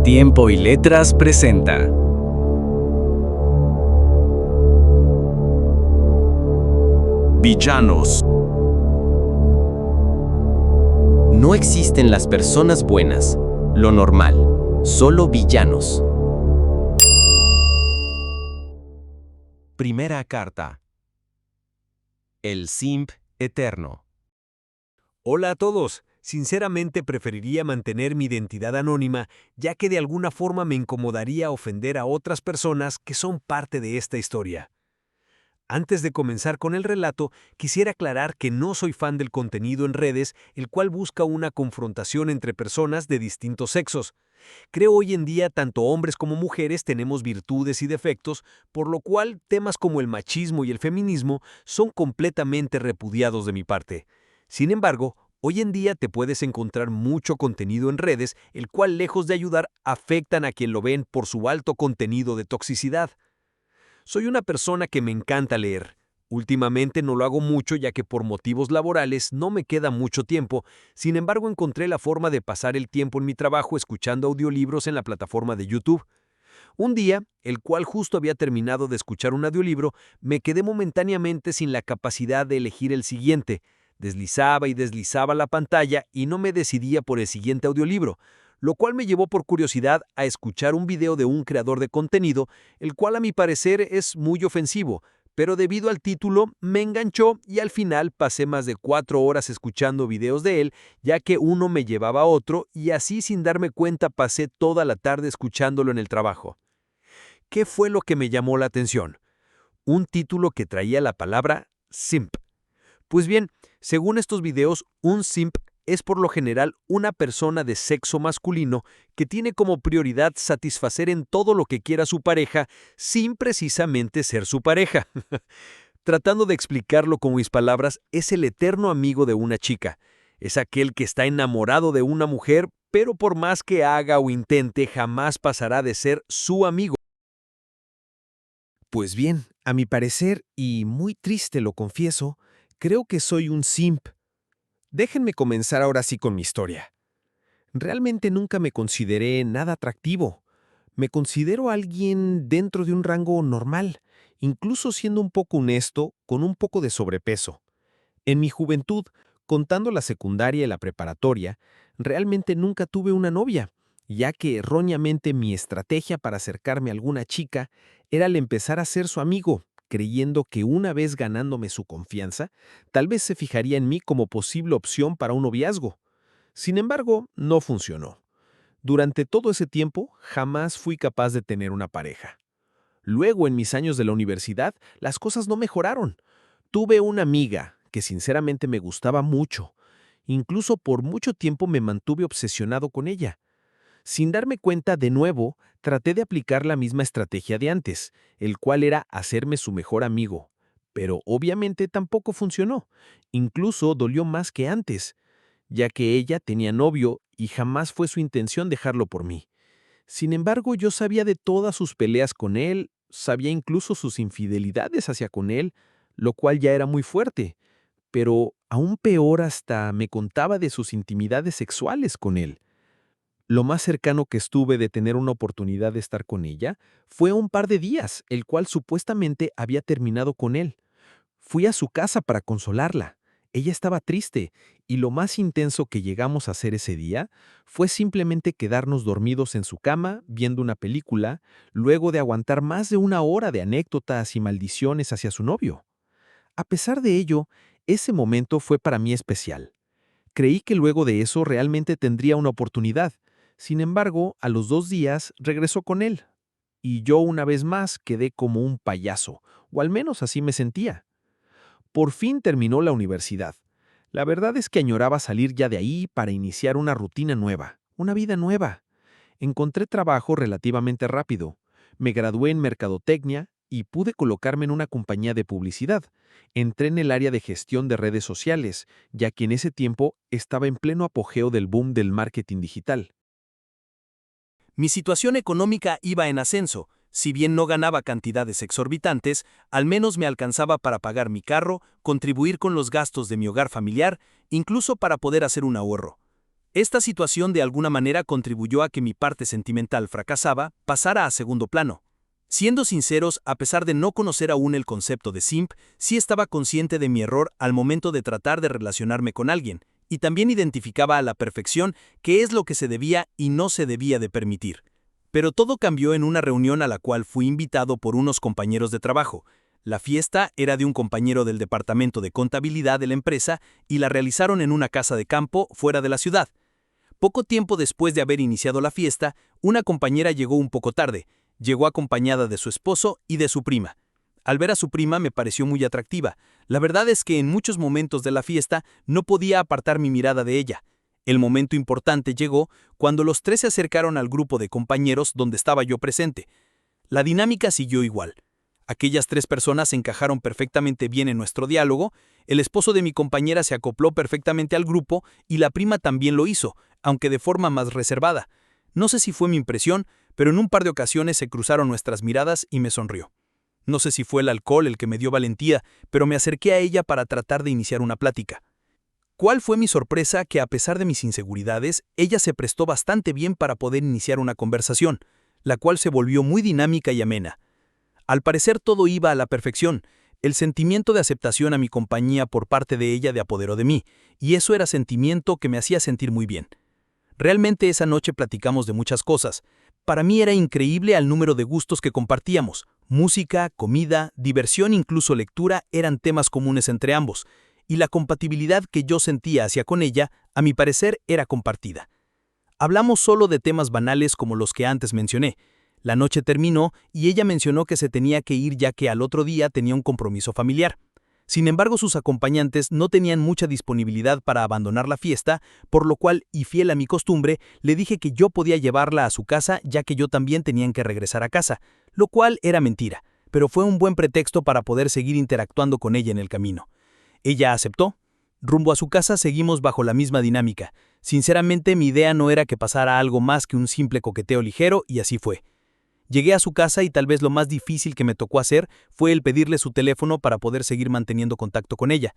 Tiempo y Letras presenta. Villanos. No existen las personas buenas, lo normal, solo villanos. Primera carta. El simp eterno. Hola a todos. Sinceramente preferiría mantener mi identidad anónima, ya que de alguna forma me incomodaría ofender a otras personas que son parte de esta historia. Antes de comenzar con el relato, quisiera aclarar que no soy fan del contenido en redes, el cual busca una confrontación entre personas de distintos sexos. Creo hoy en día tanto hombres como mujeres tenemos virtudes y defectos, por lo cual temas como el machismo y el feminismo son completamente repudiados de mi parte. Sin embargo, hoy en día te puedes encontrar mucho contenido en redes, el cual lejos de ayudar, afectan a quien lo ven por su alto contenido de toxicidad. Soy una persona que me encanta leer. Últimamente no lo hago mucho ya que por motivos laborales no me queda mucho tiempo, sin embargo encontré la forma de pasar el tiempo en mi trabajo escuchando audiolibros en la plataforma de YouTube. Un día, el cual justo había terminado de escuchar un audiolibro, me quedé momentáneamente sin la capacidad de elegir el siguiente. Deslizaba y deslizaba la pantalla y no me decidía por el siguiente audiolibro, lo cual me llevó por curiosidad a escuchar un video de un creador de contenido, el cual a mi parecer es muy ofensivo, pero debido al título me enganchó y al final pasé más de 4 horas escuchando videos de él, ya que uno me llevaba a otro y así sin darme cuenta pasé toda la tarde escuchándolo en el trabajo. ¿Qué fue lo que me llamó la atención? Un título que traía la palabra simp. Pues bien, según estos videos, un simp es por lo general una persona de sexo masculino que tiene como prioridad satisfacer en todo lo que quiera su pareja sin precisamente ser su pareja. Tratando de explicarlo con mis palabras, es el eterno amigo de una chica. Es aquel que está enamorado de una mujer, pero por más que haga o intente, jamás pasará de ser su amigo. Pues bien, a mi parecer, y muy triste lo confieso, creo que soy un simp. Déjenme comenzar ahora sí con mi historia. Realmente nunca me consideré nada atractivo. Me considero alguien dentro de un rango normal, incluso siendo un poco honesto, con un poco de sobrepeso. En mi juventud, contando la secundaria y la preparatoria, realmente nunca tuve una novia, ya que erróneamente mi estrategia para acercarme a alguna chica era el empezar a ser su amigo, creyendo que una vez ganándome su confianza, tal vez se fijaría en mí como posible opción para un noviazgo. Sin embargo, no funcionó. Durante todo ese tiempo, jamás fui capaz de tener una pareja. Luego, en mis años de la universidad, las cosas no mejoraron. Tuve una amiga que sinceramente me gustaba mucho. Incluso por mucho tiempo me mantuve obsesionado con ella. Sin darme cuenta, de nuevo, traté de aplicar la misma estrategia de antes, el cual era hacerme su mejor amigo. Pero obviamente tampoco funcionó. Incluso dolió más que antes, ya que ella tenía novio y jamás fue su intención dejarlo por mí. Sin embargo, yo sabía de todas sus peleas con él, sabía incluso sus infidelidades hacia con él, lo cual ya era muy fuerte, pero aún peor hasta me contaba de sus intimidades sexuales con él. Lo más cercano que estuve de tener una oportunidad de estar con ella fue un par de días, el cual supuestamente había terminado con él. Fui a su casa para consolarla. Ella estaba triste, y lo más intenso que llegamos a hacer ese día fue simplemente quedarnos dormidos en su cama, viendo una película, luego de aguantar más de 1 hora de anécdotas y maldiciones hacia su novio. A pesar de ello, ese momento fue para mí especial. Creí que luego de eso realmente tendría una oportunidad. Sin embargo, a los 2 días regresó con él. Y yo una vez más quedé como un payaso, o al menos así me sentía. Por fin terminó la universidad. La verdad es que añoraba salir ya de ahí para iniciar una rutina nueva, una vida nueva. Encontré trabajo relativamente rápido. Me gradué en mercadotecnia y pude colocarme en una compañía de publicidad. Entré en el área de gestión de redes sociales, ya que en ese tiempo estaba en pleno apogeo del boom del marketing digital. Mi situación económica iba en ascenso. Si bien no ganaba cantidades exorbitantes, al menos me alcanzaba para pagar mi carro, contribuir con los gastos de mi hogar familiar, incluso para poder hacer un ahorro. Esta situación de alguna manera contribuyó a que mi parte sentimental fracasaba pasara a segundo plano. Siendo sinceros, a pesar de no conocer aún el concepto de simp, sí estaba consciente de mi error al momento de tratar de relacionarme con alguien, y también identificaba a la perfección qué es lo que se debía y no se debía de permitir. Pero todo cambió en una reunión a la cual fui invitado por unos compañeros de trabajo. La fiesta era de un compañero del departamento de contabilidad de la empresa y la realizaron en una casa de campo fuera de la ciudad. Poco tiempo después de haber iniciado la fiesta, una compañera llegó un poco tarde. Llegó acompañada de su esposo y de su prima. Al ver a su prima me pareció muy atractiva. La verdad es que en muchos momentos de la fiesta no podía apartar mi mirada de ella. El momento importante llegó cuando los tres se acercaron al grupo de compañeros donde estaba yo presente. La dinámica siguió igual. Aquellas tres personas encajaron perfectamente bien en nuestro diálogo, el esposo de mi compañera se acopló perfectamente al grupo y la prima también lo hizo, aunque de forma más reservada. No sé si fue mi impresión, pero en un par de ocasiones se cruzaron nuestras miradas y me sonrió. No sé si fue el alcohol el que me dio valentía, pero me acerqué a ella para tratar de iniciar una plática. ¿Cuál fue mi sorpresa que a pesar de mis inseguridades, ella se prestó bastante bien para poder iniciar una conversación, la cual se volvió muy dinámica y amena? Al parecer todo iba a la perfección. El sentimiento de aceptación a mi compañía por parte de ella de apoderó de mí, y eso era sentimiento que me hacía sentir muy bien. Realmente esa noche platicamos de muchas cosas. Para mí era increíble el número de gustos que compartíamos. Música, comida, diversión, incluso lectura eran temas comunes entre ambos, y la compatibilidad que yo sentía hacia con ella, a mi parecer, era compartida. Hablamos solo de temas banales como los que antes mencioné. La noche terminó y ella mencionó que se tenía que ir ya que al otro día tenía un compromiso familiar. Sin embargo, sus acompañantes no tenían mucha disponibilidad para abandonar la fiesta, por lo cual, y fiel a mi costumbre, le dije que yo podía llevarla a su casa ya que yo también tenía que regresar a casa, lo cual era mentira, pero fue un buen pretexto para poder seguir interactuando con ella en el camino. Ella aceptó. Rumbo a su casa seguimos bajo la misma dinámica. Sinceramente, mi idea no era que pasara algo más que un simple coqueteo ligero y así fue. Llegué a su casa y tal vez lo más difícil que me tocó hacer fue el pedirle su teléfono para poder seguir manteniendo contacto con ella.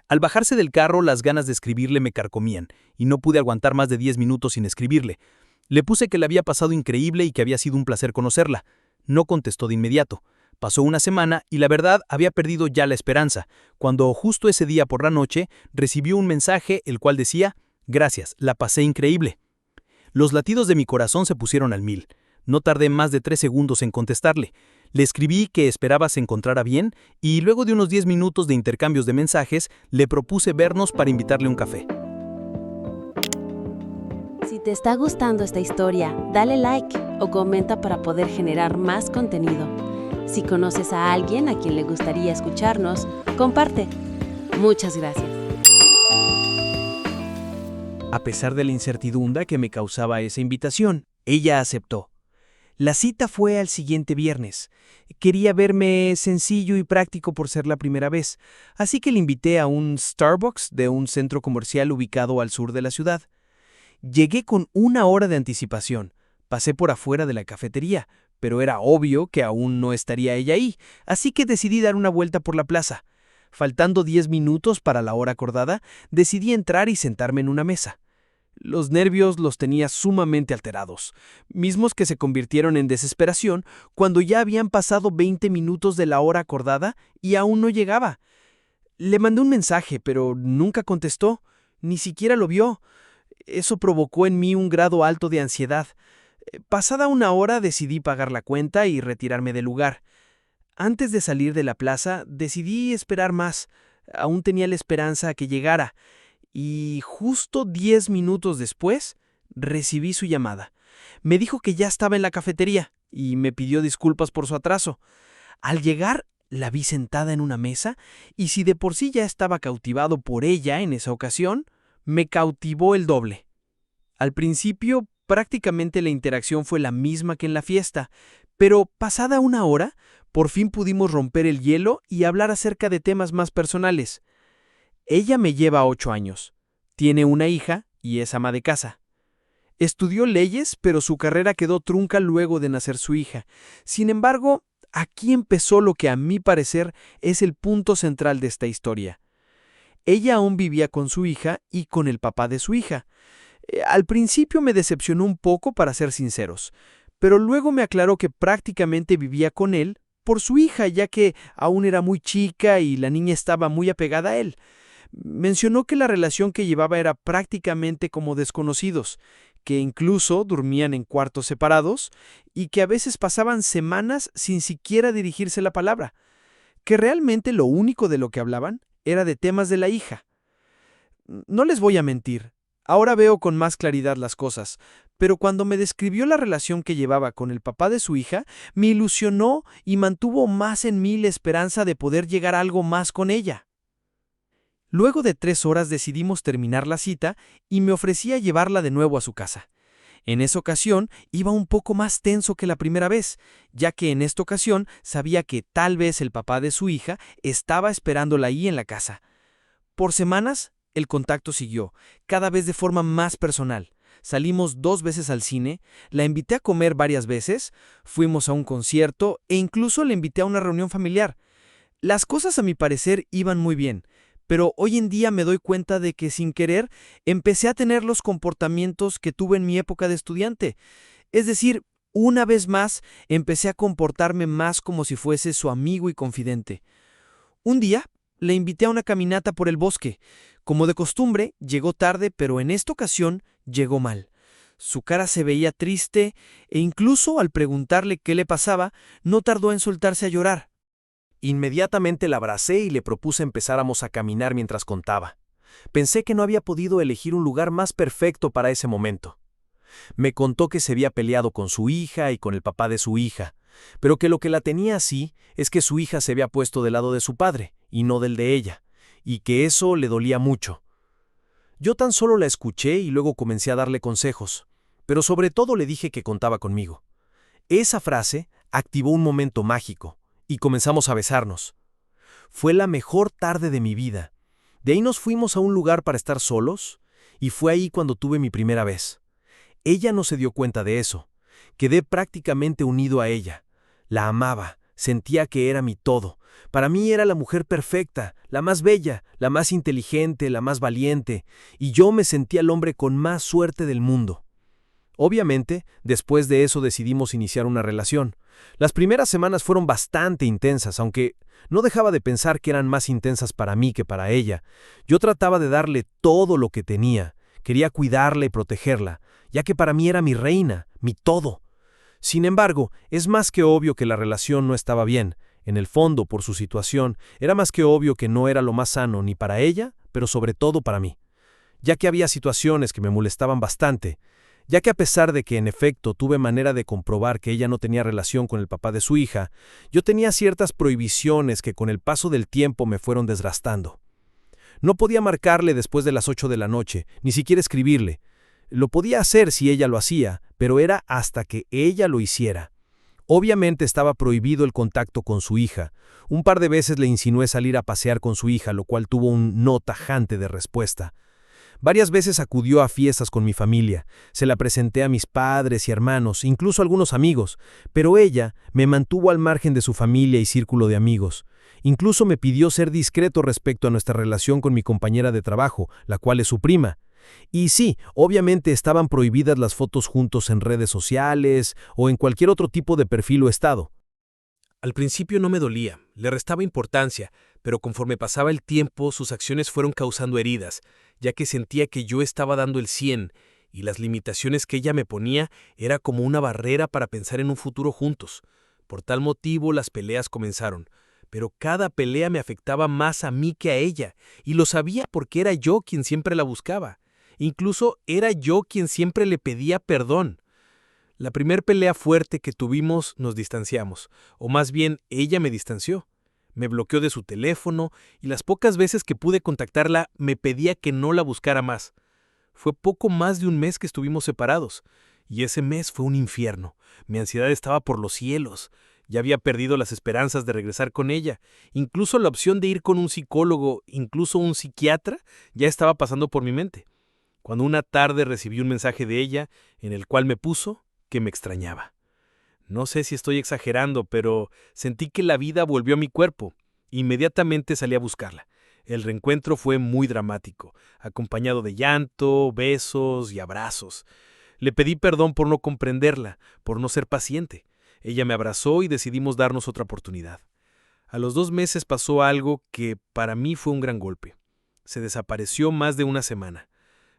Al bajarse del carro, las ganas de escribirle me carcomían, y no pude aguantar más de 10 minutos sin escribirle. Le puse que le había pasado increíble y que había sido un placer conocerla. No contestó de inmediato. Pasó una semana y la verdad había perdido ya la esperanza, cuando justo ese día por la noche recibió un mensaje el cual decía: «Gracias, la pasé increíble». Los latidos de mi corazón se pusieron al 1000. No tardé más de 3 segundos en contestarle. Le escribí que esperaba se encontrara bien y luego de unos 10 minutos de intercambios de mensajes, le propuse vernos para invitarle un café. Si te está gustando esta historia, dale like o comenta para poder generar más contenido. Si conoces a alguien a quien le gustaría escucharnos, comparte. Muchas gracias. A pesar de la incertidumbre que me causaba esa invitación, ella aceptó. La cita fue al siguiente viernes. Quería verme sencillo y práctico por ser la primera vez, así que le invité a un Starbucks de un centro comercial ubicado al sur de la ciudad. Llegué con 1 hora de anticipación. Pasé por afuera de la cafetería, pero era obvio que aún no estaría ella ahí, así que decidí dar una vuelta por la plaza. Faltando 10 minutos para la hora acordada, decidí entrar y sentarme en una mesa. Los nervios los tenía sumamente alterados, mismos que se convirtieron en desesperación cuando ya habían pasado 20 minutos de la hora acordada y aún no llegaba. Le mandé un mensaje, pero nunca contestó, ni siquiera lo vio. Eso provocó en mí un grado alto de ansiedad. Pasada 1 hora decidí pagar la cuenta y retirarme del lugar. Antes de salir de la plaza, decidí esperar más. Aún tenía la esperanza a que llegara. Y justo 10 minutos después, recibí su llamada. Me dijo que ya estaba en la cafetería y me pidió disculpas por su atraso. Al llegar, la vi sentada en una mesa y si de por sí ya estaba cautivado por ella en esa ocasión, me cautivó el doble. Al principio, prácticamente la interacción fue la misma que en la fiesta, pero pasada 1 hora, por fin pudimos romper el hielo y hablar acerca de temas más personales. Ella me lleva 8 años. Tiene una hija y es ama de casa. Estudió leyes, pero su carrera quedó trunca luego de nacer su hija. Sin embargo, aquí empezó lo que a mi parecer es el punto central de esta historia. Ella aún vivía con su hija y con el papá de su hija. Al principio me decepcionó un poco, para ser sinceros, pero luego me aclaró que prácticamente vivía con él por su hija, ya que aún era muy chica y la niña estaba muy apegada a él. Mencionó que la relación que llevaba era prácticamente como desconocidos, que incluso dormían en cuartos separados y que a veces pasaban semanas sin siquiera dirigirse la palabra, que realmente lo único de lo que hablaban era de temas de la hija. No les voy a mentir, ahora veo con más claridad las cosas, pero cuando me describió la relación que llevaba con el papá de su hija, me ilusionó y mantuvo más en mí la esperanza de poder llegar a algo más con ella. Luego de 3 horas decidimos terminar la cita y me ofrecí a llevarla de nuevo a su casa. En esa ocasión iba un poco más tenso que la primera vez, ya que en esta ocasión sabía que tal vez el papá de su hija estaba esperándola ahí en la casa. Por semanas, el contacto siguió, cada vez de forma más personal. Salimos 2 veces al cine, la invité a comer varias veces, fuimos a un concierto e incluso la invité a una reunión familiar. Las cosas, a mi parecer, iban muy bien, pero hoy en día me doy cuenta de que sin querer empecé a tener los comportamientos que tuve en mi época de estudiante. Es decir, una vez más empecé a comportarme más como si fuese su amigo y confidente. Un día le invité a una caminata por el bosque. Como de costumbre, llegó tarde, pero en esta ocasión llegó mal. Su cara se veía triste e incluso al preguntarle qué le pasaba, no tardó en soltarse a llorar. Inmediatamente la abracé y le propuse empezáramos a caminar mientras contaba. Pensé que no había podido elegir un lugar más perfecto para ese momento. Me contó que se había peleado con su hija y con el papá de su hija, pero que lo que la tenía así es que su hija se había puesto del lado de su padre y no del de ella, y que eso le dolía mucho. Yo tan solo la escuché y luego comencé a darle consejos, pero sobre todo le dije que contaba conmigo. Esa frase activó un momento mágico, y comenzamos a besarnos. Fue la mejor tarde de mi vida. De ahí nos fuimos a un lugar para estar solos, y fue ahí cuando tuve mi primera vez. Ella no se dio cuenta de eso. Quedé prácticamente unido a ella. La amaba, sentía que era mi todo. Para mí era la mujer perfecta, la más bella, la más inteligente, la más valiente, y yo me sentía el hombre con más suerte del mundo. Obviamente, después de eso decidimos iniciar una relación. Las primeras semanas fueron bastante intensas, aunque no dejaba de pensar que eran más intensas para mí que para ella. Yo trataba de darle todo lo que tenía. Quería cuidarla y protegerla, ya que para mí era mi reina, mi todo. Sin embargo, es más que obvio que la relación no estaba bien. En el fondo, por su situación, era más que obvio que no era lo más sano ni para ella, pero sobre todo para mí. Ya que había situaciones que me molestaban bastante, ya que a pesar de que en efecto tuve manera de comprobar que ella no tenía relación con el papá de su hija, yo tenía ciertas prohibiciones que con el paso del tiempo me fueron desgastando. No podía marcarle después de las 8 de la noche, ni siquiera escribirle. Lo podía hacer si ella lo hacía, pero era hasta que ella lo hiciera. Obviamente estaba prohibido el contacto con su hija. Un par de veces le insinué salir a pasear con su hija, lo cual tuvo un no tajante de respuesta. Varias veces acudió a fiestas con mi familia, se la presenté a mis padres y hermanos, incluso a algunos amigos, pero ella me mantuvo al margen de su familia y círculo de amigos. Incluso me pidió ser discreto respecto a nuestra relación con mi compañera de trabajo, la cual es su prima. Y sí, obviamente estaban prohibidas las fotos juntos en redes sociales o en cualquier otro tipo de perfil o estado. Al principio no me dolía, le restaba importancia, pero conforme pasaba el tiempo sus acciones fueron causando heridas, ya que sentía que yo estaba dando el 100 y las limitaciones que ella me ponía era como una barrera para pensar en un futuro juntos. Por tal motivo las peleas comenzaron, pero cada pelea me afectaba más a mí que a ella, y lo sabía porque era yo quien siempre la buscaba. Incluso era yo quien siempre le pedía perdón. La primer pelea fuerte que tuvimos nos distanciamos, o más bien ella me distanció. Me bloqueó de su teléfono y las pocas veces que pude contactarla me pedía que no la buscara más. Fue poco más de un mes que estuvimos separados, y ese mes fue un infierno. Mi ansiedad estaba por los cielos. Ya había perdido las esperanzas de regresar con ella. Incluso la opción de ir con un psicólogo, incluso un psiquiatra, ya estaba pasando por mi mente. Cuando una tarde recibí un mensaje de ella en el cual me puso que me extrañaba. No sé si estoy exagerando, pero sentí que la vida volvió a mi cuerpo. Inmediatamente salí a buscarla. El reencuentro fue muy dramático, acompañado de llanto, besos y abrazos. Le pedí perdón por no comprenderla, por no ser paciente. Ella me abrazó y decidimos darnos otra oportunidad. A los 2 meses pasó algo que para mí fue un gran golpe. Se desapareció más de una semana.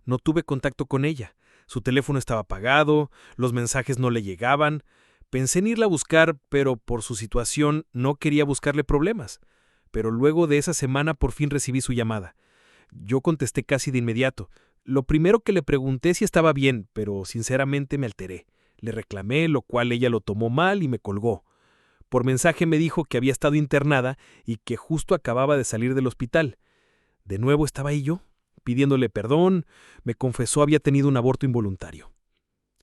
No tuve contacto con ella. Su teléfono estaba apagado, los mensajes no le llegaban. Pensé en irla a buscar, pero por su situación no quería buscarle problemas. Pero luego de esa semana por fin recibí su llamada. Yo contesté casi de inmediato. Lo primero que le pregunté si estaba bien, pero sinceramente me alteré. Le reclamé, lo cual ella lo tomó mal y me colgó. Por mensaje me dijo que había estado internada y que justo acababa de salir del hospital. De nuevo estaba ahí yo, pidiéndole perdón. Me confesó había tenido un aborto involuntario.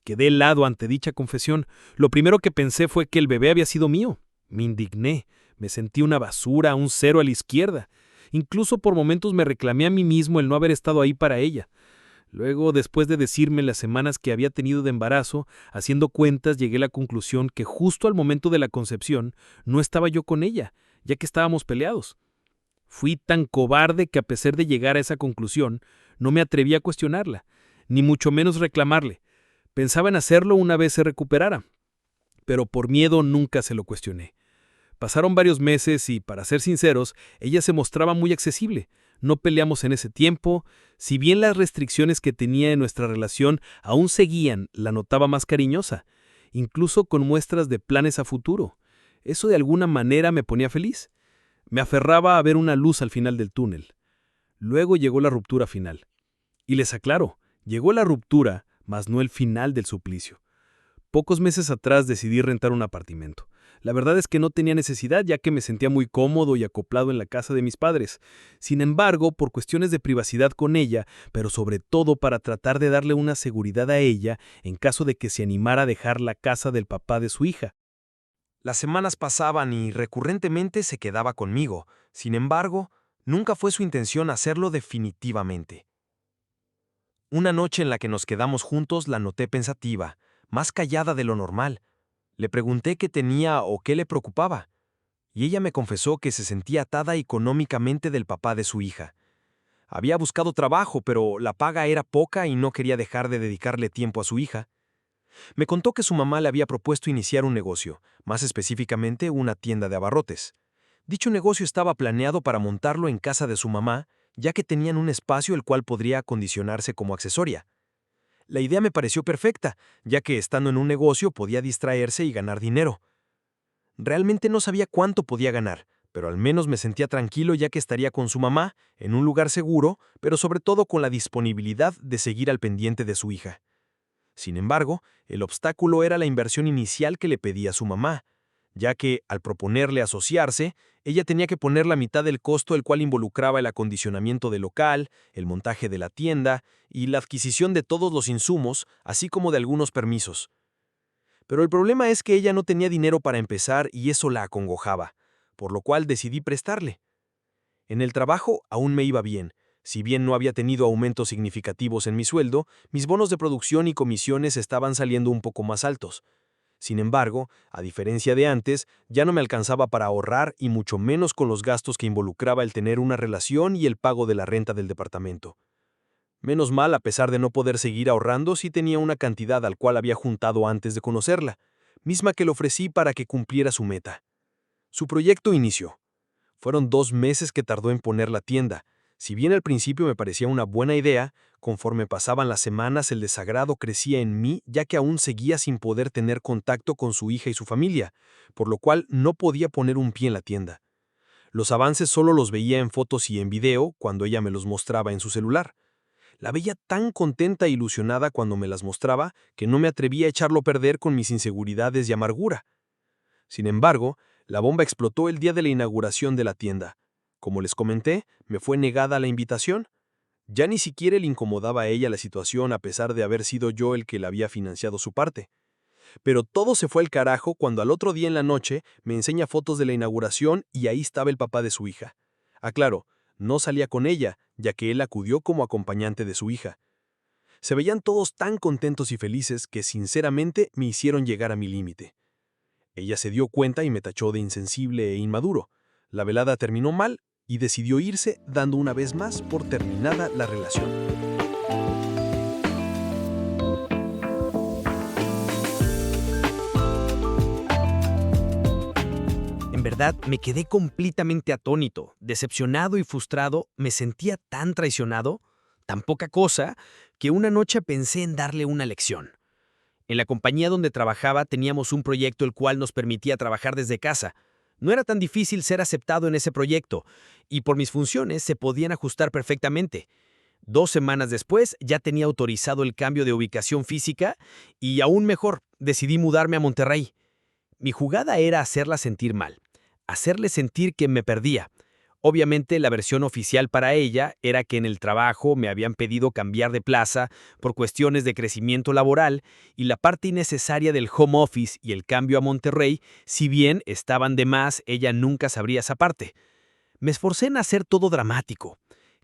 Quedé helado ante dicha confesión. Lo primero que pensé fue que el bebé había sido mío. Me indigné. Me sentí una basura, un cero a la izquierda. Incluso por momentos me reclamé a mí mismo el no haber estado ahí para ella. Luego, después de decirme las semanas que había tenido de embarazo, haciendo cuentas llegué a la conclusión que justo al momento de la concepción no estaba yo con ella, ya que estábamos peleados. Fui tan cobarde que a pesar de llegar a esa conclusión, no me atreví a cuestionarla, ni mucho menos reclamarle. Pensaba en hacerlo una vez se recuperara, pero por miedo nunca se lo cuestioné. Pasaron varios meses y, para ser sinceros, ella se mostraba muy accesible. No peleamos en ese tiempo. Si bien las restricciones que tenía en nuestra relación aún seguían, la notaba más cariñosa, incluso con muestras de planes a futuro. Eso de alguna manera me ponía feliz. Me aferraba a ver una luz al final del túnel. Luego llegó la ruptura final. Y les aclaro, llegó la ruptura, mas no el final del suplicio. Pocos meses atrás decidí rentar un apartamento. La verdad es que no tenía necesidad, ya que me sentía muy cómodo y acoplado en la casa de mis padres. Sin embargo, por cuestiones de privacidad con ella, pero sobre todo para tratar de darle una seguridad a ella en caso de que se animara a dejar la casa del papá de su hija. Las semanas pasaban y recurrentemente se quedaba conmigo. Sin embargo, nunca fue su intención hacerlo definitivamente. Una noche en la que nos quedamos juntos la noté pensativa, más callada de lo normal. Le pregunté qué tenía o qué le preocupaba, y ella me confesó que se sentía atada económicamente del papá de su hija. Había buscado trabajo, pero la paga era poca y no quería dejar de dedicarle tiempo a su hija. Me contó que su mamá le había propuesto iniciar un negocio, más específicamente una tienda de abarrotes. Dicho negocio estaba planeado para montarlo en casa de su mamá, ya que tenían un espacio el cual podría acondicionarse como accesoria. La idea me pareció perfecta, ya que estando en un negocio podía distraerse y ganar dinero. Realmente no sabía cuánto podía ganar, pero al menos me sentía tranquilo ya que estaría con su mamá, en un lugar seguro, pero sobre todo con la disponibilidad de seguir al pendiente de su hija. Sin embargo, el obstáculo era la inversión inicial que le pedía su mamá, ya que, al proponerle asociarse, ella tenía que poner la mitad del costo, el cual involucraba el acondicionamiento del local, el montaje de la tienda y la adquisición de todos los insumos, así como de algunos permisos. Pero el problema es que ella no tenía dinero para empezar y eso la acongojaba, por lo cual decidí prestarle. En el trabajo aún me iba bien. Si bien no había tenido aumentos significativos en mi sueldo, mis bonos de producción y comisiones estaban saliendo un poco más altos. Sin embargo, a diferencia de antes, ya no me alcanzaba para ahorrar y mucho menos con los gastos que involucraba el tener una relación y el pago de la renta del departamento. Menos mal, a pesar de no poder seguir ahorrando, sí tenía una cantidad al cual había juntado antes de conocerla, misma que le ofrecí para que cumpliera su meta. Su proyecto inició. Fueron 2 meses que tardó en poner la tienda. Si bien al principio me parecía una buena idea, conforme pasaban las semanas el desagrado crecía en mí ya que aún seguía sin poder tener contacto con su hija y su familia, por lo cual no podía poner un pie en la tienda. Los avances solo los veía en fotos y en video cuando ella me los mostraba en su celular. La veía tan contenta e ilusionada cuando me las mostraba que no me atrevía a echarlo a perder con mis inseguridades y amargura. Sin embargo, la bomba explotó el día de la inauguración de la tienda. Como les comenté, me fue negada la invitación. Ya ni siquiera le incomodaba a ella la situación a pesar de haber sido yo el que le había financiado su parte. Pero todo se fue al carajo cuando al otro día en la noche me enseña fotos de la inauguración y ahí estaba el papá de su hija. Aclaro, no salía con ella, ya que él acudió como acompañante de su hija. Se veían todos tan contentos y felices que sinceramente me hicieron llegar a mi límite. Ella se dio cuenta y me tachó de insensible e inmaduro. La velada terminó mal y decidió irse dando una vez más por terminada la relación. En verdad, me quedé completamente atónito, decepcionado y frustrado. Me sentía tan traicionado, tan poca cosa, que una noche pensé en darle una lección. En la compañía donde trabajaba teníamos un proyecto el cual nos permitía trabajar desde casa. No era tan difícil ser aceptado en ese proyecto, y por mis funciones se podían ajustar perfectamente. 2 semanas después ya tenía autorizado el cambio de ubicación física y, aún mejor, decidí mudarme a Monterrey. Mi jugada era hacerla sentir mal, hacerle sentir que me perdía. Obviamente la versión oficial para ella era que en el trabajo me habían pedido cambiar de plaza por cuestiones de crecimiento laboral, y la parte innecesaria del home office y el cambio a Monterrey, si bien estaban de más, ella nunca sabría esa parte. Me esforcé en hacer todo dramático.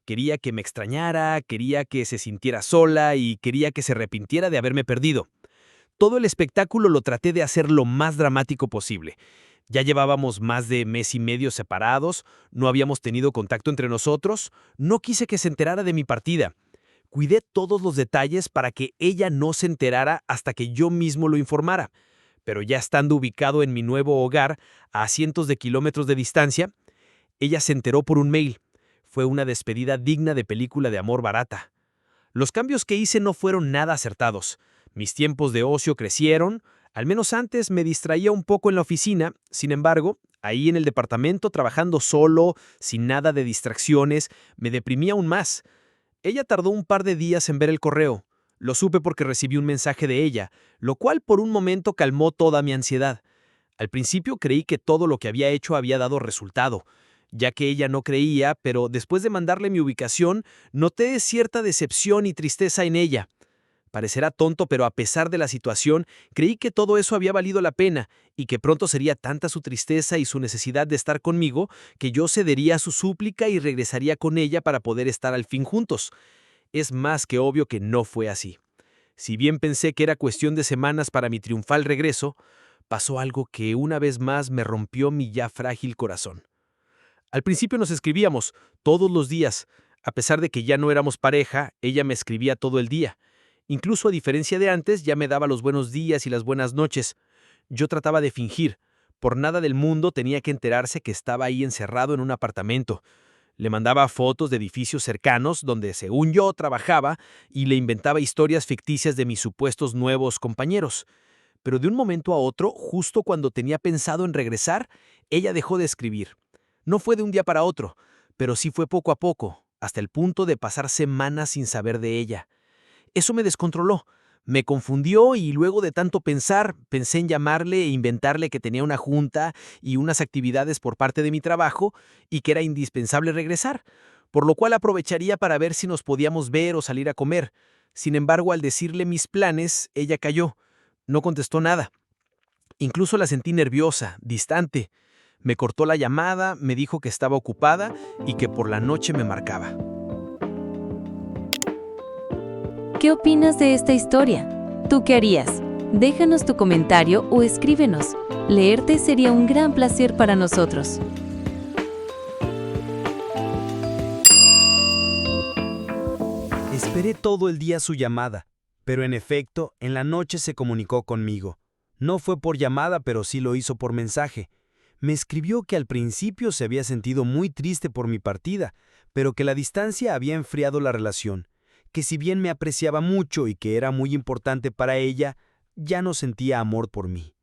Quería que me extrañara, quería que se sintiera sola y quería que se arrepintiera de haberme perdido. Todo el espectáculo lo traté de hacer lo más dramático posible. Ya llevábamos más de mes y medio separados, no habíamos tenido contacto entre nosotros, no quise que se enterara de mi partida. Cuidé todos los detalles para que ella no se enterara hasta que yo mismo lo informara. Pero ya estando ubicado en mi nuevo hogar, a cientos de kilómetros de distancia, ella se enteró por un mail. Fue una despedida digna de película de amor barata. Los cambios que hice no fueron nada acertados. Mis tiempos de ocio crecieron. Al menos antes me distraía un poco en la oficina. Sin embargo, ahí en el departamento, trabajando solo, sin nada de distracciones, me deprimía aún más. Ella tardó un par de días en ver el correo. Lo supe porque recibí un mensaje de ella, lo cual por un momento calmó toda mi ansiedad. Al principio creí que todo lo que había hecho había dado resultado, ya que ella no creía, pero después de mandarle mi ubicación, noté cierta decepción y tristeza en ella. Parecerá tonto, pero a pesar de la situación, creí que todo eso había valido la pena y que pronto sería tanta su tristeza y su necesidad de estar conmigo que yo cedería a su súplica y regresaría con ella para poder estar al fin juntos. Es más que obvio que no fue así. Si bien pensé que era cuestión de semanas para mi triunfal regreso, pasó algo que una vez más me rompió mi ya frágil corazón. Al principio nos escribíamos todos los días. A pesar de que ya no éramos pareja, ella me escribía todo el día. Incluso a diferencia de antes, ya me daba los buenos días y las buenas noches. Yo trataba de fingir. Por nada del mundo tenía que enterarse que estaba ahí encerrado en un apartamento. Le mandaba fotos de edificios cercanos donde, según yo, trabajaba, y le inventaba historias ficticias de mis supuestos nuevos compañeros. Pero de un momento a otro, justo cuando tenía pensado en regresar, ella dejó de escribir. No fue de un día para otro, pero sí fue poco a poco, hasta el punto de pasar semanas sin saber de ella. Eso me descontroló, me confundió y luego de tanto pensar, pensé en llamarle e inventarle que tenía una junta y unas actividades por parte de mi trabajo y que era indispensable regresar, por lo cual aprovecharía para ver si nos podíamos ver o salir a comer. Sin embargo, al decirle mis planes, ella calló, no contestó nada. Incluso la sentí nerviosa, distante. Me cortó la llamada, me dijo que estaba ocupada y que por la noche me marcaba. ¿Qué opinas de esta historia? ¿Tú qué harías? Déjanos tu comentario o escríbenos. Leerte sería un gran placer para nosotros. Esperé todo el día su llamada, pero en efecto, en la noche se comunicó conmigo. No fue por llamada, pero sí lo hizo por mensaje. Me escribió que al principio se había sentido muy triste por mi partida, pero que la distancia había enfriado la relación, que si bien me apreciaba mucho y que era muy importante para ella, ya no sentía amor por mí.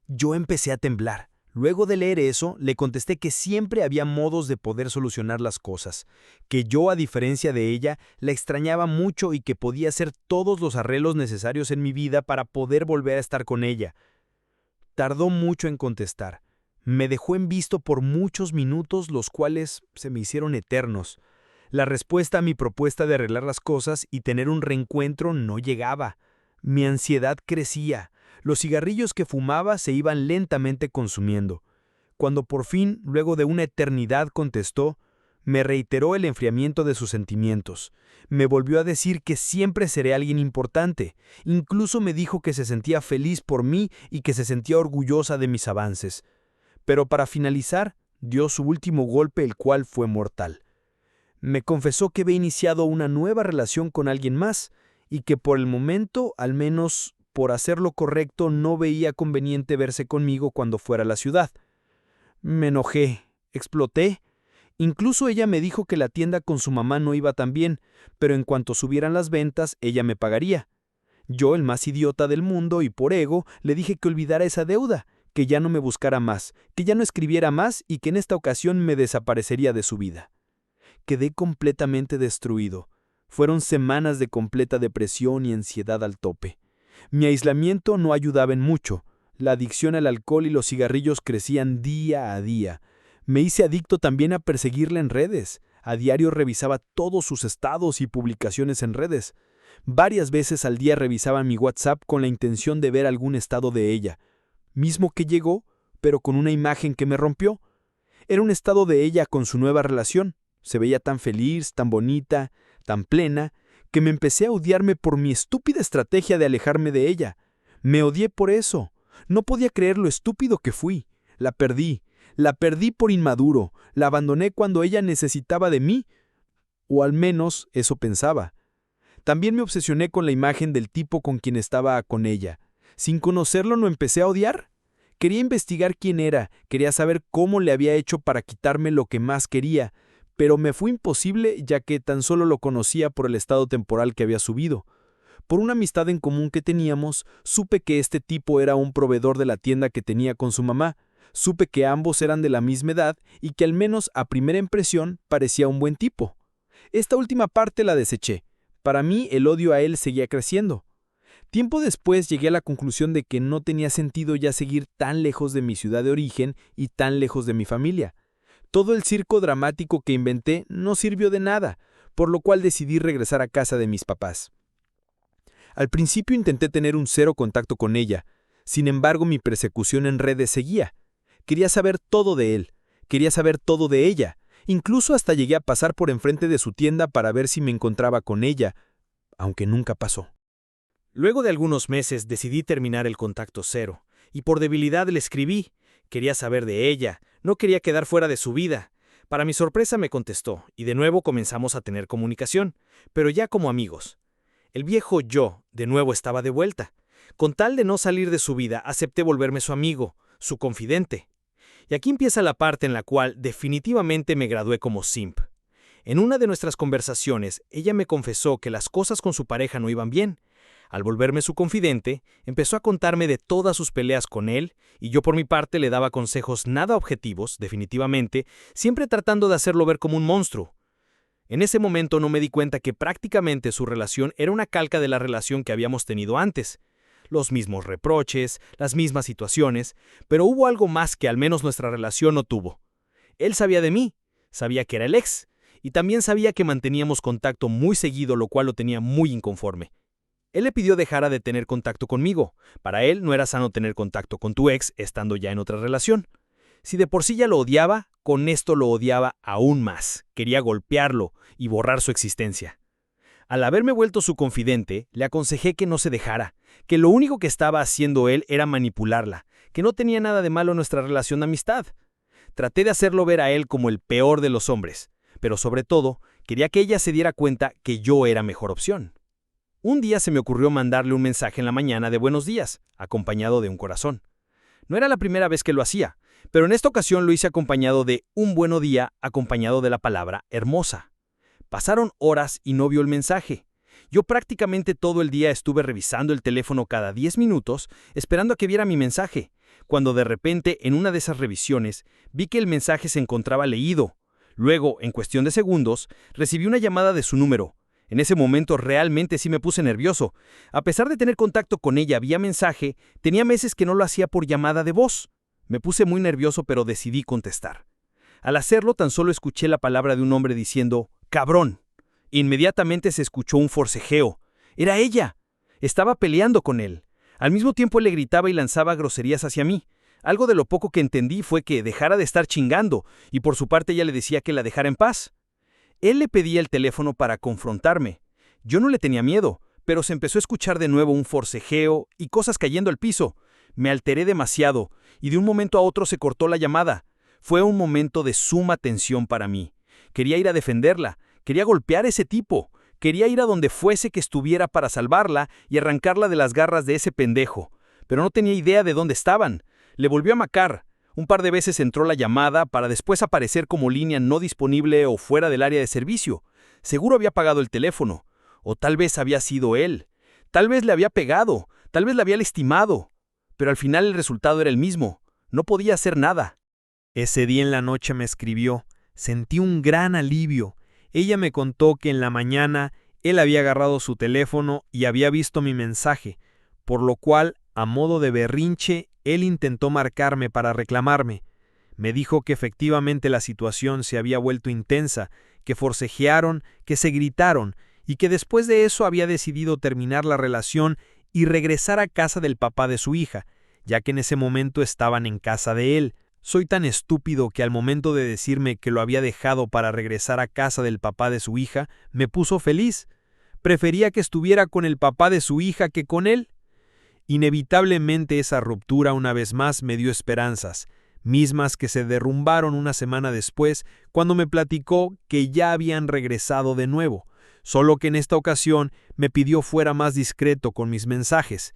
Yo empecé a temblar. Luego de leer eso, le contesté que siempre había modos de poder solucionar las cosas, que yo, a diferencia de ella, la extrañaba mucho y que podía hacer todos los arreglos necesarios en mi vida para poder volver a estar con ella. Tardó mucho en contestar. Me dejó en visto por muchos minutos, los cuales se me hicieron eternos. La respuesta a mi propuesta de arreglar las cosas y tener un reencuentro no llegaba. Mi ansiedad crecía. Los cigarrillos que fumaba se iban lentamente consumiendo. Cuando por fin, luego de una eternidad, contestó, me reiteró el enfriamiento de sus sentimientos. Me volvió a decir que siempre seré alguien importante. Incluso me dijo que se sentía feliz por mí y que se sentía orgullosa de mis avances. Pero para finalizar, dio su último golpe, el cual fue mortal. Me confesó que había iniciado una nueva relación con alguien más y que por el momento, al menos por hacer lo correcto, no veía conveniente verse conmigo cuando fuera a la ciudad. Me enojé, exploté. Incluso ella me dijo que la tienda con su mamá no iba tan bien, pero en cuanto subieran las ventas, ella me pagaría. Yo, el más idiota del mundo y por ego, le dije que olvidara esa deuda, que ya no me buscara más, que ya no escribiera más y que en esta ocasión me desaparecería de su vida. Quedé completamente destruido. Fueron semanas de completa depresión y ansiedad al tope. Mi aislamiento no ayudaba en mucho. La adicción al alcohol y los cigarrillos crecían día a día. Me hice adicto también a perseguirla en redes. A diario revisaba todos sus estados y publicaciones en redes. Varias veces al día revisaba mi WhatsApp con la intención de ver algún estado de ella. Mismo que llegó, pero con una imagen que me rompió. Era un estado de ella con su nueva relación. Se veía tan feliz, tan bonita, tan plena, que me empecé a odiarme por mi estúpida estrategia de alejarme de ella. Me odié por eso. No podía creer lo estúpido que fui. La perdí por inmaduro, la abandoné cuando ella necesitaba de mí. O al menos eso pensaba. También me obsesioné con la imagen del tipo con quien estaba con ella. Sin conocerlo, ¿no empecé a odiar? Quería investigar quién era, quería saber cómo le había hecho para quitarme lo que más quería, pero me fue imposible ya que tan solo lo conocía por el estado temporal que había subido. Por una amistad en común que teníamos, supe que este tipo era un proveedor de la tienda que tenía con su mamá. Supe que ambos eran de la misma edad y que al menos a primera impresión parecía un buen tipo. Esta última parte la deseché. Para mí el odio a él seguía creciendo. Tiempo después llegué a la conclusión de que no tenía sentido ya seguir tan lejos de mi ciudad de origen y tan lejos de mi familia. Todo el circo dramático que inventé no sirvió de nada, por lo cual decidí regresar a casa de mis papás. Al principio intenté tener un cero contacto con ella. Sin embargo, mi persecución en redes seguía. Quería saber todo de él. Quería saber todo de ella. Incluso hasta llegué a pasar por enfrente de su tienda para ver si me encontraba con ella, aunque nunca pasó. Luego de algunos meses decidí terminar el contacto cero, y por debilidad le escribí. Quería saber de ella, no quería quedar fuera de su vida. Para mi sorpresa me contestó, y de nuevo comenzamos a tener comunicación, pero ya como amigos. El viejo yo, de nuevo, estaba de vuelta. Con tal de no salir de su vida, acepté volverme su amigo, su confidente. Y aquí empieza la parte en la cual definitivamente me gradué como simp. En una de nuestras conversaciones, ella me confesó que las cosas con su pareja no iban bien. Al volverme su confidente, empezó a contarme de todas sus peleas con él, y yo por mi parte le daba consejos nada objetivos, definitivamente, siempre tratando de hacerlo ver como un monstruo. En ese momento no me di cuenta que prácticamente su relación era una calca de la relación que habíamos tenido antes. Los mismos reproches, las mismas situaciones, pero hubo algo más que al menos nuestra relación no tuvo. Él sabía de mí, sabía que era el ex, y también sabía que manteníamos contacto muy seguido, lo cual lo tenía muy inconforme. Él le pidió dejara de tener contacto conmigo. Para él no era sano tener contacto con tu ex estando ya en otra relación. Si de por sí ya lo odiaba, con esto lo odiaba aún más. Quería golpearlo y borrar su existencia. Al haberme vuelto su confidente, le aconsejé que no se dejara, que lo único que estaba haciendo él era manipularla, que no tenía nada de malo nuestra relación de amistad. Traté de hacerlo ver a él como el peor de los hombres, pero sobre todo, quería que ella se diera cuenta que yo era mejor opción. Un día se me ocurrió mandarle un mensaje en la mañana de buenos días, acompañado de un corazón. No era la primera vez que lo hacía, pero en esta ocasión lo hice acompañado de un buen día, acompañado de la palabra hermosa. Pasaron horas y no vio el mensaje. Yo prácticamente todo el día estuve revisando el teléfono cada 10 minutos, esperando a que viera mi mensaje, cuando de repente, en una de esas revisiones, vi que el mensaje se encontraba leído. Luego, en cuestión de segundos, recibí una llamada de su número. En ese momento realmente sí me puse nervioso. A pesar de tener contacto con ella vía mensaje, tenía meses que no lo hacía por llamada de voz. Me puse muy nervioso, pero decidí contestar. Al hacerlo, tan solo escuché la palabra de un hombre diciendo «cabrón». Inmediatamente se escuchó un forcejeo. Era ella. Estaba peleando con él. Al mismo tiempo él le gritaba y lanzaba groserías hacia mí. Algo de lo poco que entendí fue que dejara de estar chingando, y por su parte ella le decía que la dejara en paz. Él le pedía el teléfono para confrontarme. Yo no le tenía miedo, pero se empezó a escuchar de nuevo un forcejeo y cosas cayendo al piso. Me alteré demasiado, y de un momento a otro se cortó la llamada. Fue un momento de suma tensión para mí. Quería ir a defenderla, quería golpear a ese tipo, quería ir a donde fuese que estuviera para salvarla y arrancarla de las garras de ese pendejo, pero no tenía idea de dónde estaban. Le volvió a marcar. Un par de veces entró la llamada para después aparecer como línea no disponible o fuera del área de servicio. Seguro había apagado el teléfono. O tal vez había sido él. Tal vez le había pegado. Tal vez la había lastimado. Pero al final el resultado era el mismo. No podía hacer nada. Ese día en la noche me escribió. Sentí un gran alivio. Ella me contó que en la mañana él había agarrado su teléfono y había visto mi mensaje, por lo cual, a modo de berrinche, él intentó marcarme para reclamarme. Me dijo que efectivamente la situación se había vuelto intensa, que forcejearon, que se gritaron, y que después de eso había decidido terminar la relación y regresar a casa del papá de su hija, ya que en ese momento estaban en casa de él. Soy tan estúpido que al momento de decirme que lo había dejado para regresar a casa del papá de su hija, me puso feliz. Prefería que estuviera con el papá de su hija que con él. Inevitablemente esa ruptura una vez más me dio esperanzas, mismas que se derrumbaron una semana después cuando me platicó que ya habían regresado de nuevo, solo que en esta ocasión me pidió fuera más discreto con mis mensajes.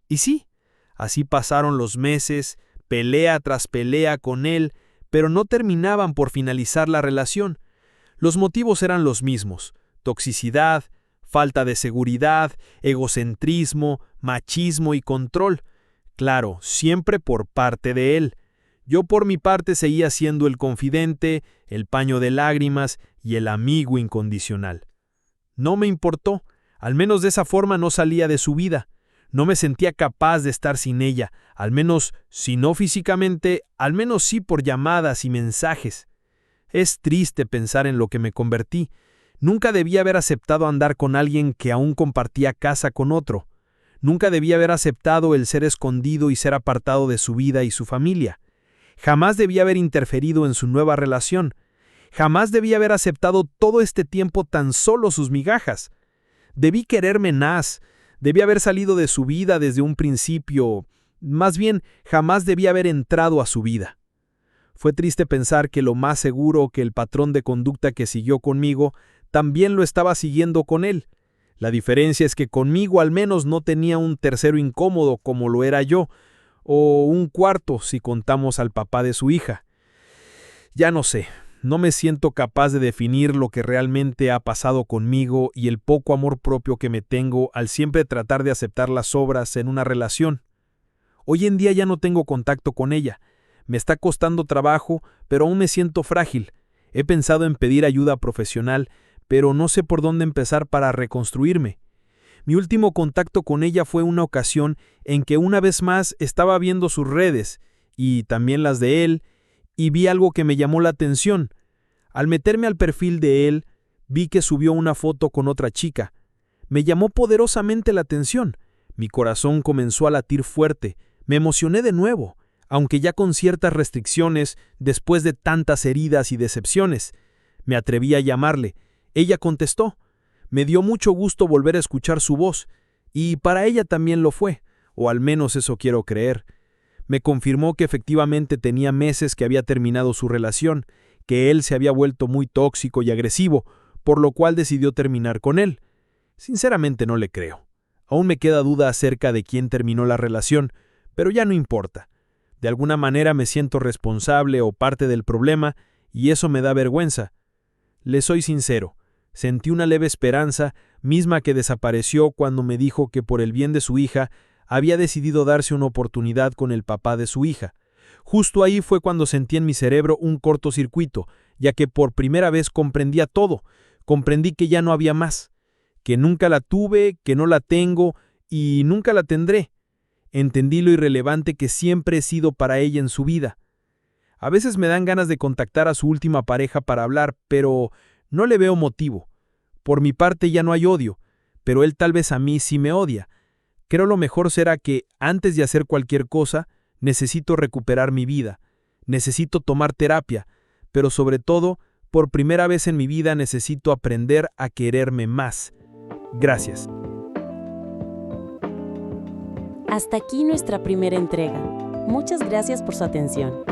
Y sí, así pasaron los meses, pelea tras pelea con él, pero no terminaban por finalizar la relación. Los motivos eran los mismos: toxicidad, falta de seguridad, egocentrismo, machismo y control. Claro, siempre por parte de él. Yo por mi parte seguía siendo el confidente, el paño de lágrimas y el amigo incondicional. No me importó, al menos de esa forma no salía de su vida. No me sentía capaz de estar sin ella, al menos, si no físicamente, al menos sí por llamadas y mensajes. Es triste pensar en lo que me convertí. Nunca debía haber aceptado andar con alguien que aún compartía casa con otro. Nunca debía haber aceptado el ser escondido y ser apartado de su vida y su familia. Jamás debía haber interferido en su nueva relación. Jamás debía haber aceptado todo este tiempo tan solo sus migajas. Debí quererme más. Debí haber salido de su vida desde un principio. Más bien, jamás debí haber entrado a su vida. Fue triste pensar que lo más seguro que el patrón de conducta que siguió conmigo también lo estaba siguiendo con él. La diferencia es que conmigo al menos no tenía un tercero incómodo como lo era yo, o un cuarto si contamos al papá de su hija. Ya no sé. No me siento capaz de definir lo que realmente ha pasado conmigo y el poco amor propio que me tengo al siempre tratar de aceptar las sobras en una relación. Hoy en día ya no tengo contacto con ella. Me está costando trabajo, pero aún me siento frágil. He pensado en pedir ayuda profesional, pero no sé por dónde empezar para reconstruirme. Mi último contacto con ella fue una ocasión en que una vez más estaba viendo sus redes, y también las de él, y vi algo que me llamó la atención. Al meterme al perfil de él, vi que subió una foto con otra chica. Me llamó poderosamente la atención. Mi corazón comenzó a latir fuerte. Me emocioné de nuevo, aunque ya con ciertas restricciones después de tantas heridas y decepciones. Me atreví a llamarle. Ella contestó. Me dio mucho gusto volver a escuchar su voz, y para ella también lo fue, o al menos eso quiero creer. Me confirmó que efectivamente tenía meses que había terminado su relación, que él se había vuelto muy tóxico y agresivo, por lo cual decidió terminar con él. Sinceramente no le creo. Aún me queda duda acerca de quién terminó la relación, pero ya no importa. De alguna manera me siento responsable o parte del problema, y eso me da vergüenza. Le soy sincero, sentí una leve esperanza, misma que desapareció cuando me dijo que por el bien de su hija había decidido darse una oportunidad con el papá de su hija. Justo ahí fue cuando sentí en mi cerebro un cortocircuito, ya que por primera vez comprendía todo. Comprendí que ya no había más, que nunca la tuve, que no la tengo y nunca la tendré. Entendí lo irrelevante que siempre he sido para ella en su vida. A veces me dan ganas de contactar a su última pareja para hablar, pero no le veo motivo. Por mi parte ya no hay odio, pero él tal vez a mí sí me odia. Creo lo mejor será que, antes de hacer cualquier cosa, necesito recuperar mi vida. Necesito tomar terapia, pero sobre todo, por primera vez en mi vida necesito aprender a quererme más. Gracias. Hasta aquí nuestra primera entrega. Muchas gracias por su atención.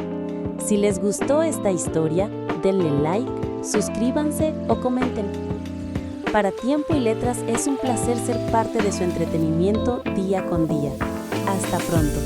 Si les gustó esta historia, denle like, suscríbanse o comenten. Para Tiempo y Letras es un placer ser parte de su entretenimiento día con día. Hasta pronto.